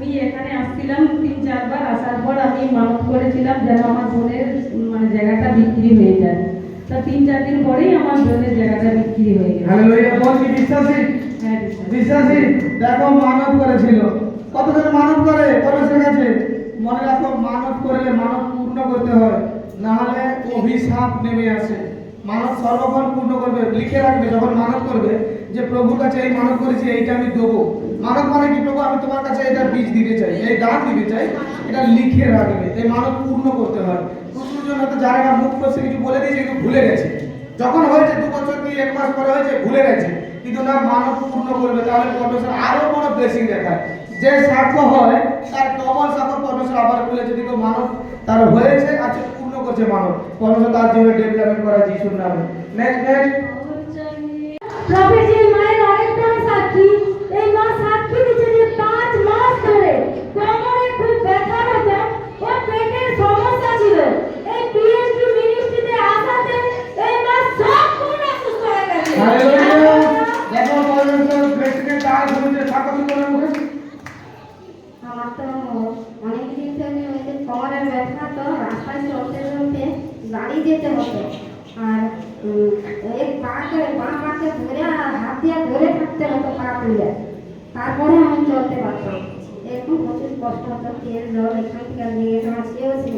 আমি এখানে আসছিলাম ৩-৪ বার। আসার পর আমি মানত করেছিলাম যেন আমার বোনের জায়গাটা বিক্রি হয়ে যায়। তা ৩-৪ দিন পরেই আমার বোনের জায়গাটা বিক্রি হয়ে গেল। হালেলুয়া। বল কি বিশ্বাসী? হ্যাঁ বিশ্বাসী। দেখো মানত করেছিল। কতজন মানত করে পরমেশ্বরের কাছে? মনে রাখো, মানত করলে মানত পূর্ণ করতে হয়, না হলে অভিশাপ নেমে আসে। মানত সর্বক্ষণ পূর্ণ করবে, লিখে রাখবে যখন মানত করবে যে প্রভুর কাছে এই মানত করেছি, এইটা আমি দেবো। মানত মানে কি? প্রভু আমি তোমার কাছে এটা বীজ দিতে চাই, এই দান দিতে চাই, এটা লিখে রাখবে। এই মানত পূর্ণ করতে হয়। প্রচুর জন হয়তো যারা মুখ করছে কিছু বলে দিয়েছে কিন্তু ভুলে গেছে, যখন হয়েছে 2 বছর কি 1 মাস পরে হয়েছে ভুলে গেছে, কিন্তু না মানত পূর্ণ করবে, তাহলে পরমেশ্বর আরো বড় ব্লেসিং দেখায়। যে সাক্ষ্য হয় তার ডবল সাক্ষ্য পরমেশ্বর আবার খুলে, যদি কেউ মানত তার হয়েছে আছে পূর্ণ করছে মানত, পরমেশ্বর তার জীবনে ডেভেলপমেন্ট করা যিশুর নামে। নেক্সট প্রফেট যে মায়ের অনেকটা সাক্ষী। এই মা সাক্ষী দিচ্ছে যে 5 মাস ধরে কোমরে খুব ব্যথা হতো, ও পেটের সমস্যা ছিল। এই পিএইচডি মিনিস্ট্রিতে আসাতে এই মা সম্পূর্ণ সুস্থ হয়ে গেছে। হালেলুয়া। দেখো পরমেশ্বর ব্লেসিংয়ের কাজ হচ্ছে। সাক্ষ্য করে মুখে। আমার তো অনেক দিন থেকে ওই যে কোমরের ব্যথা, তো রাস্তায় চলতে চলতে গাড়ি যেতে হতো, আর এক পাকে বাঁ পাকে ধরে হাত দিয়ে ধরে থাকতে হতো পা তুলে, তারপরে আমি চলতে পারতাম। এখন প্রচুর কষ্ট হতো, তেল জল এখান থেকে নিয়ে গেছে আমার চেয়েছিল,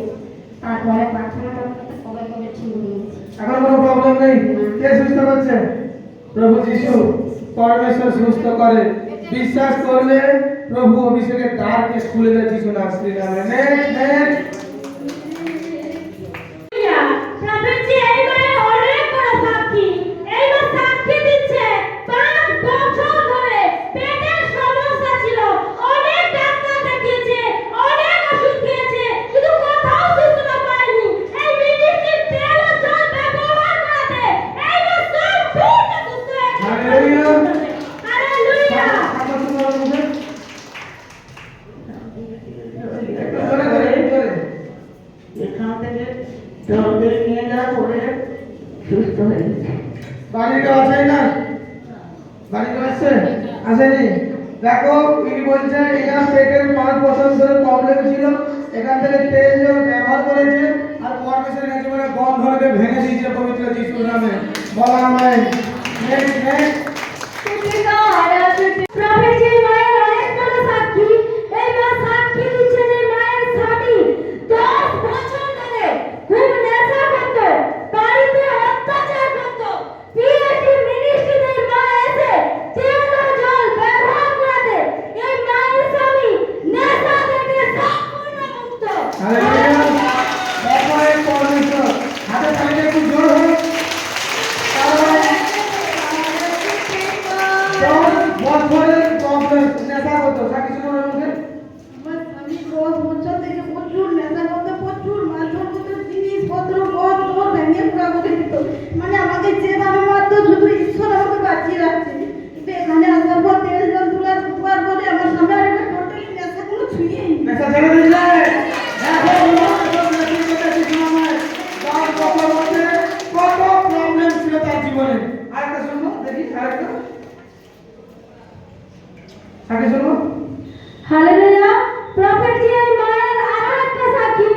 তারপরে প্রার্থনাটা কবে কবে ঠিক হয়ে গেছে। এখন কোনো প্রবলেম নেই। কে সুস্থ করছে? প্রভু যিশু। পরমেশ্বর সুস্থ করে। বিশ্বাস করলে প্রভু অভিষেকের দ্বারকে খুলে দেয় যিশু নামে। নেক্সট প্রফেট যে এই মায়ের অনেক বড় সাক্ষী। এই মা সাক্ষী দিচ্ছে 5 বছর ধরে পেটের সমস্যা ছিল, অনেক ডাক্তার দেখিয়েছে, অনেক ওষুধ খেয়েছে, কিন্তু কোথাও সুস্থ পায়নি। এই মিনিস্ট্রির তেল ও জল ব্যবহার করাতে এই মা সম্পূর্ণ সুস্থ হয়ে গেছে। হালেলুয়া। হালেলুয়া। সাক্ষ্য করে মুখে। একটু জোরে করে, একটু জোরে। এখান থেকে জলদি নিয়ে যাওয়া পরে সুস্থ হয়ে গেছে। বাড়ির কেউ আছে না? বাড়ির কেউ আসছে? আসেনি? দেখো তিনি বলছে এনার পেটের 5 বছর ধরে প্রবলেম ছিল, এখান থেকে তেল জল ব্যবহার করেছে, আর পরমেশ্বরের কাছে মানে বন্ধনকে ভেঙে দিয়েছে পবিত্র যিশুর নামে। বলা আমেন। নেক্সট প্রফেট যে মায়ের অনেক বড় সাক্ষী। এই মা সাক্ষী দিচ্ছে যে মায়ের স্বামী 10 বছর ধরে খুব নেশা করত, বাড়িতে অত্যাচার করত। পিএইচডি মিনিস্ট্রিতে মা এসে তেল ও জল ব্যবহার করাতে এই মায়ের স্বামী নেশা থেকে সম্পূর্ণ মুক্ত। হালেলুয়া। দেখো এই পরমেশ্বর হাতে তালিতে একটু জোর হোক। বছরের প্রবলেম নেশা করতো। সাক্ষী করে মুখে। আমার স্বামী 10 বছর থেকে প্রচুর নেশা করতো, প্রচুর মারধর করতো, জিনিসপত্র ভেঙে পুরা করে দিত। মানে আমাকে যেভাবে মারতো, শুধু ঈশ্বর আমাকে বাঁচিয়ে রাখছে। কিন্তু এখানে আসার পর তেল জল তোলার উপর বলে আমার সামনে আর একটা টোটালি নেশা কোনো ছুঁয়েই না। নেশা ছেড়ে দিয়েছে। দেখো পরমেশ্বর ব্লেসিং করে যিশু নামে। 10 বছর মধ্যে কত প্রবলেম ছিল তার জীবনে। আরেকটা শুনবো দেখি, আরেকটা সাক্ষী শুনবো। হালেলুয়া। প্রফেট যে এই মায়ের আরো একটা সাক্ষী।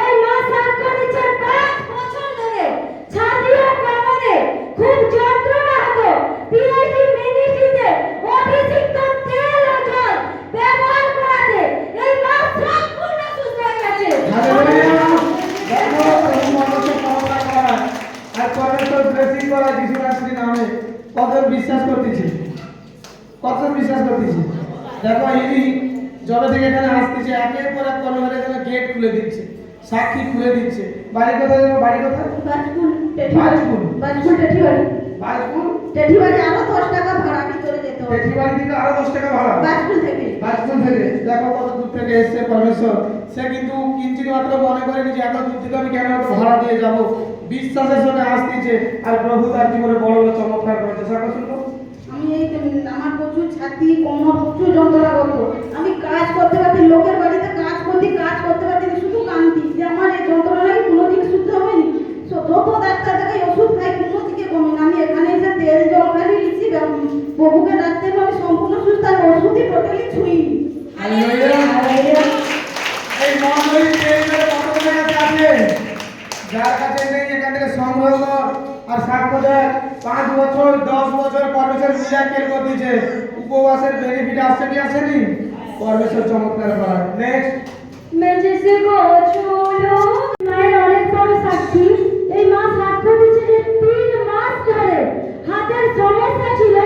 এই মা সাক্ষ্য দিচ্ছে 5 বছর ধরে ছাতি ও কোমরে খুব যন্ত্রণা হতো। পিএইচডি মিনিস্ট্রিতে অভিষিক্ত তেল ও জল ব্যবহার করাতে এই মা সম্পূর্ণ সুস্থ হয়ে গেছে। হালেলুয়া। দেখো প্রভু মানুষের ক্ষমতা করা আর পরমেশ্বর ব্লেসিং করা যিশু নামে। কতজন বিশ্বাস করতেছে? কতজন বিশ্বাস করতেছে? দেখো ইনি যবে থেকে এখানে আসতেছে একের পর এক পরমেশ্বরের জন্য গেট খুলে দিচ্ছে, সাক্ষী খুলে দিচ্ছে। বাড়ি কোথায়? বাড়ি কোথায়? বাজপুর বাজপুর। বাজপুর টেঠিবাড়ি। বাজপুর টেঠিবাড়ি আরো 10 টাকা ভাড়া ভিতরে যেতে পেটি বাড়ি থেকে আরো 10 টাকা ভাড়া বাজপুর থেকে। বাজপুর থেকে দেখো কত দূর থেকে এসেছে পরমেশ্বর। সে কিন্তু কিঞ্চিত মাত্র মনে করেনি যে এত দূর থেকে আমি কেন এত ভাড়া দিয়ে যাব। বিশ্বাসের সঙ্গে আসতেছে আর প্রভু তার জীবনে বড় বড় চমৎকার করেছে। সাকা শুনবো। আমি এই আমার প্রচুর ছাতি কোমর প্রচুর যন্ত্রণা করতো। আমি কাজ করতে পারতি, লোকের বাড়িতে কাজ করতে পারতি, শুধু কান্তি যে আমার এই যন্ত্রণা নাকি কোনোদিন শুদ্ধ হয়নি। যত ডাক্তার দেখাই ওষুধ খাই কোনো দিকে কমে না। আমি এখানে এসে তেল জল খালি লিখছি, প্রভুকে ডাকতে আমি সম্পূর্ণ সুস্থ, আর ওষুধই টোটালি ছুঁই। হালেলুয়া। এই মহানবী তেলের কত টাকা আছে? যার কাছে নেই এখান থেকে সংগ্রহ কর আর সাক্ষ্য দেয়। 5 বছর 10 বছর পরমেশ্বর মিরাকেল করে দিয়েছে। উপবাসের বেনিফিট আসছে কি আসেনি? পরমেশ্বর চমৎকার করা। নেক্সট মেজেসে গো চলো মায়ের অনেক বড় সাক্ষী। এই মা সাক্ষ্য দিচ্ছে যে 3 মাস ধরে হাতের সমস্যা ছিল,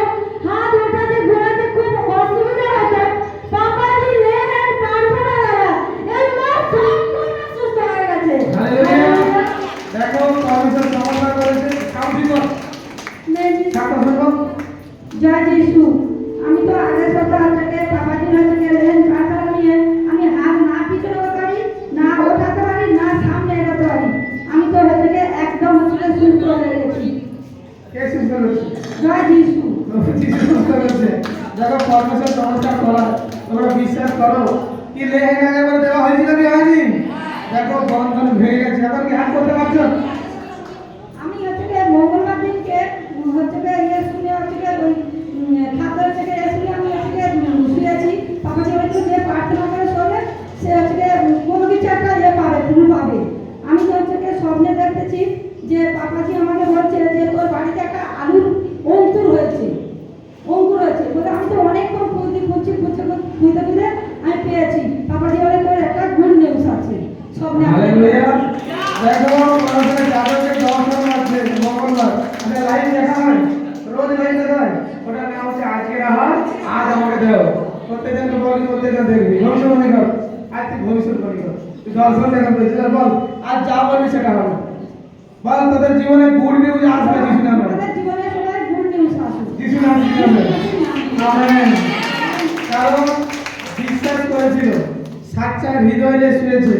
হাত ওঠাতে ঘোরাতে খুব অসুবিধা হতো। পাপাজি লেনের প্রার্থনা দ্বারা এই মা সম্পূর্ণ সুস্থ হয়ে গেছে। হালেলুয়া। দেখো পরমেশ্বর চমৎকার করেছে। কাউন্টি কর। সাক্ষ্য শুনবো। জয় যিশু। আমি তো আগের সপ্তাহ থেকে বাবাজির হাত থেকে লেন প্রার্থনা নিয়ে আমি হাত না পিছনে পারি, না ওঠাতে পারি, না সামনে এগোতে পারি। আমি তো থেকে একদম সুস্থ হয়ে গেছি। কে সুস্থ হয়েছে? জয় যিশু। যিশু সুস্থ হয়েছে। দেখো পরমেশ্বর চমৎকার করা। তোমরা বিশ্বাস করো কি লেহে আগে বলে দেওয়া হয়েছিল কি হয়নি? দেখো বন্ধন ভেঙে গেছে। এখন কি হাত করতে পারছো? আমি মঙ্গলবার দিনকে শুনে ঠাকুরের থেকে শুনে আমি শুয়েছি। বাবাজি হয়তো যে প্রার্থনা করে শোনে সে কোনো কিছু একটা পাবে, তুমি পাবে। আমি তো স্বপ্নে দেখতেছি যে বাবাজি আমাকে বলছে যে তোর বাড়িতে একটা আলুর অঙ্কুর হয়েছে বলে। আমি তো অনেকক্ষণ খুঁজতে আমি পেয়েছি। বাবাজি বলে তোর একটা গুড নিউজ আছে স্বপ্নে। হালেলুয়া। দেখো পরমেশ্বরের জাতকের দর্শন আছে মঙ্গলবার। আমাদের লাইভ দেখা হয়, রোজ লাইভ দেখা হয়। ওটার নাম হচ্ছে আজকের আহার আজ আমাকে দেও। প্রত্যেকজনকে বলি, প্রত্যেকজন দেখবি। ভবিষ্যৎবাণী কর। আজ তুই ভবিষ্যৎবাণী কর। তুই দর্শন দেখা পেয়েছিস, বল আজ যা বলবি সেটা হবে। বল তোদের জীবনে গুড নিউজ আসবে যিশু নামে। আমাদের জীবনে সবাই গুড নিউজ আসুক। যিশু নামে আমেন। কারণ বিশ্বাস করেছিল, সাচ্চা হৃদয় নিয়ে শুয়েছে।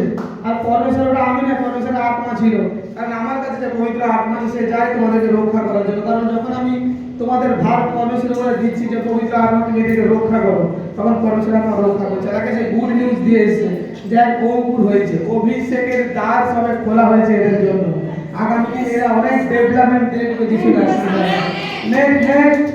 আর পরমেশ্বর ওটা আমি না, পরমেশ্বরের আত্মা ছিল। কারণ আমার কাছে যে পবিত্র আত্মা সে যায় তোমাদেরকে রক্ষা করার জন্য। কারণ যখন আমি তোমাদের ভার পরমেশ্বরের উপরে দিচ্ছি যে পবিত্র আত্মা তুমি এদেরকে রক্ষা করো, তখন পরমেশ্বর আত্মা রক্ষা করছে। তাকে সে গুড নিউজ দিয়ে এসেছে যে এক অঙ্কুর হয়েছে, অভিষেকের দ্বার সবে খোলা হয়েছে এদের জন্য। আগামী দিনে এরা অনেক ডেভেলপমেন্ট দেখবে যিশু আসছে। নেক্সট